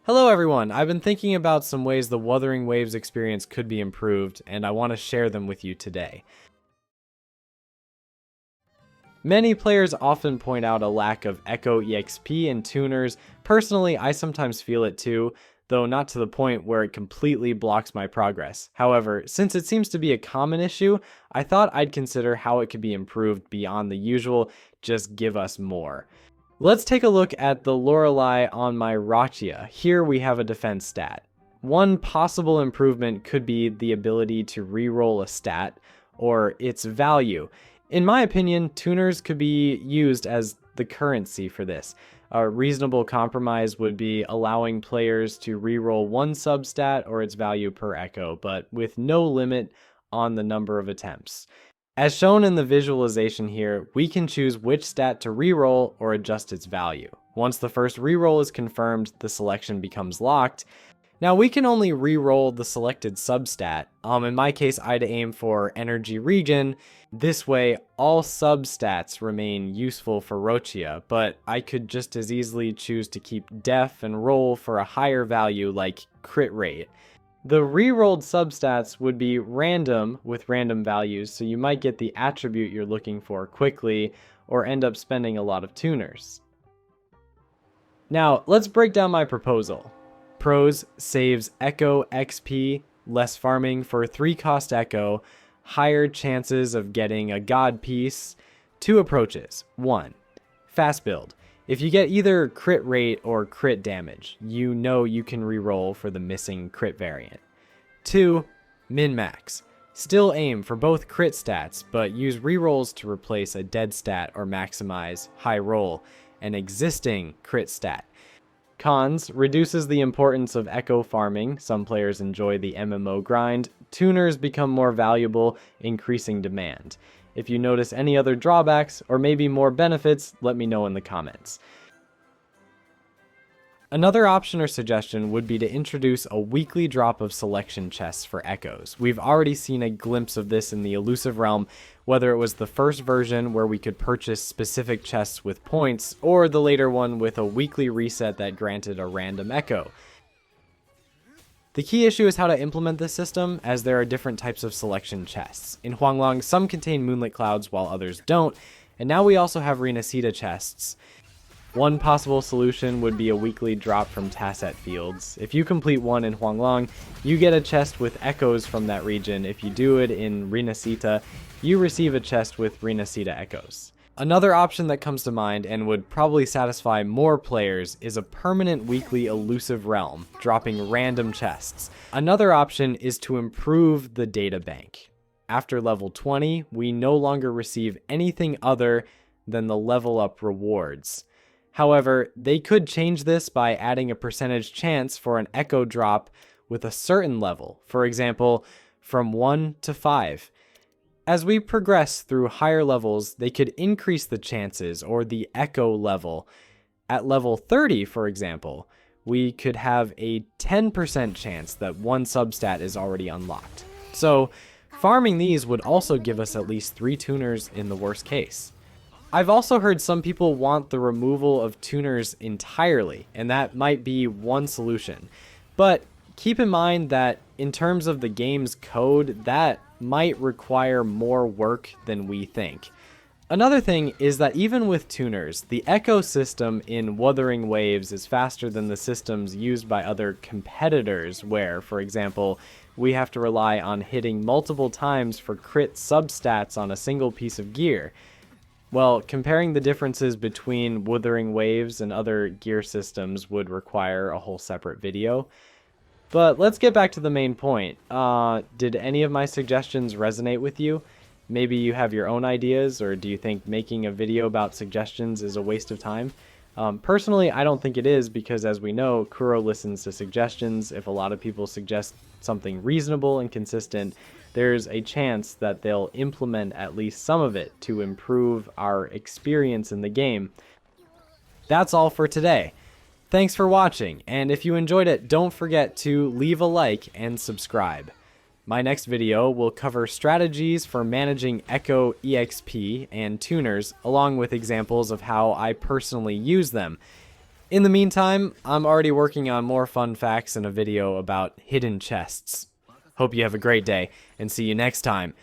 Hello everyone, I've been thinking about some ways the Wuthering Waves experience could be improved, and I want to share them with you today. Many players often point out a lack of Echo EXP and Tuners. Personally, I sometimes feel it too, though not to the point where it completely blocks my progress. However, since it seems to be a common issue, I thought I'd consider how it could be improved beyond the usual, just give us more. Let's take a look at the Lorelei on my Rachia. Here we have a defense stat. One possible improvement could be the ability to reroll a stat, or its value. In my opinion, tuners could be used as the currency for this. A reasonable compromise would be allowing players to reroll one substat or its value per echo, but with no limit on the number of attempts. As shown in the visualization here, we can choose which stat to reroll or adjust its value. Once the first reroll is confirmed, the selection becomes locked. Now we can only reroll the selected substat. In my case, I'd aim for energy regen. This way, all substats remain useful for Rochia, but I could just as easily choose to keep def and roll for a higher value like crit rate. The rerolled substats would be random with random values, so you might get the attribute you're looking for quickly or end up spending a lot of tuners. Now, let's break down my proposal. Pros: saves Echo XP, less farming for 3-cost Echo, higher chances of getting a God piece. 2 approaches. 1. Fast build. If you get either crit rate or crit damage, you know you can reroll for the missing crit variant. 2. Min-max. Still aim for both crit stats, but use rerolls to replace a dead stat or maximize high roll, an existing crit stat. Cons: reduces the importance of echo farming. Some players enjoy the MMO grind. Tuners become more valuable, increasing demand. If you notice any other drawbacks, or maybe more benefits, let me know in the comments. Another option or suggestion would be to introduce a weekly drop of selection chests for echoes. We've already seen a glimpse of this in the Elusive Realm, whether it was the first version where we could purchase specific chests with points, or the later one with a weekly reset that granted a random echo. The key issue is how to implement this system, as there are different types of selection chests. In Huanglong, some contain moonlit clouds while others don't, and now we also have Renacita chests. One possible solution would be a weekly drop from Tasset fields. If you complete one in Huanglong, you get a chest with echoes from that region. If you do it in Renacita, you receive a chest with Renacita echoes. Another option that comes to mind and would probably satisfy more players is a permanent weekly Elusive Realm, dropping random chests. Another option is to improve the data bank. After level 20, we no longer receive anything other than the level up rewards. However, they could change this by adding a percentage chance for an echo drop with a certain level, for example, from 1 to 5. As we progress through higher levels, they could increase the chances or the echo level. At level 30, for example, we could have a 10% chance that one substat is already unlocked. So, farming these would also give us at least 3 tuners in the worst case. I've also heard some people want the removal of tuners entirely, and that might be one solution. But keep in mind that in terms of the game's code, that might require more work than we think. Another thing is that even with tuners, the echo system in Wuthering Waves is faster than the systems used by other competitors where, for example, we have to rely on hitting multiple times for crit substats on a single piece of gear. Well, comparing the differences between Wuthering Waves and other gear systems would require a whole separate video. But let's get back to the main point. Did any of my suggestions resonate with you? Maybe you have your own ideas, or do you think making a video about suggestions is a waste of time? Personally, I don't think it is, because as we know, Kuro listens to suggestions. If a lot of people suggest something reasonable and consistent, there's a chance that they'll implement at least some of it to improve our experience in the game. That's all for today. Thanks for watching, and if you enjoyed it, don't forget to leave a like and subscribe. My next video will cover strategies for managing Echo EXP and Tuners, along with examples of how I personally use them. In the meantime, I'm already working on more fun facts in a video about hidden chests. Hope you have a great day, and see you next time.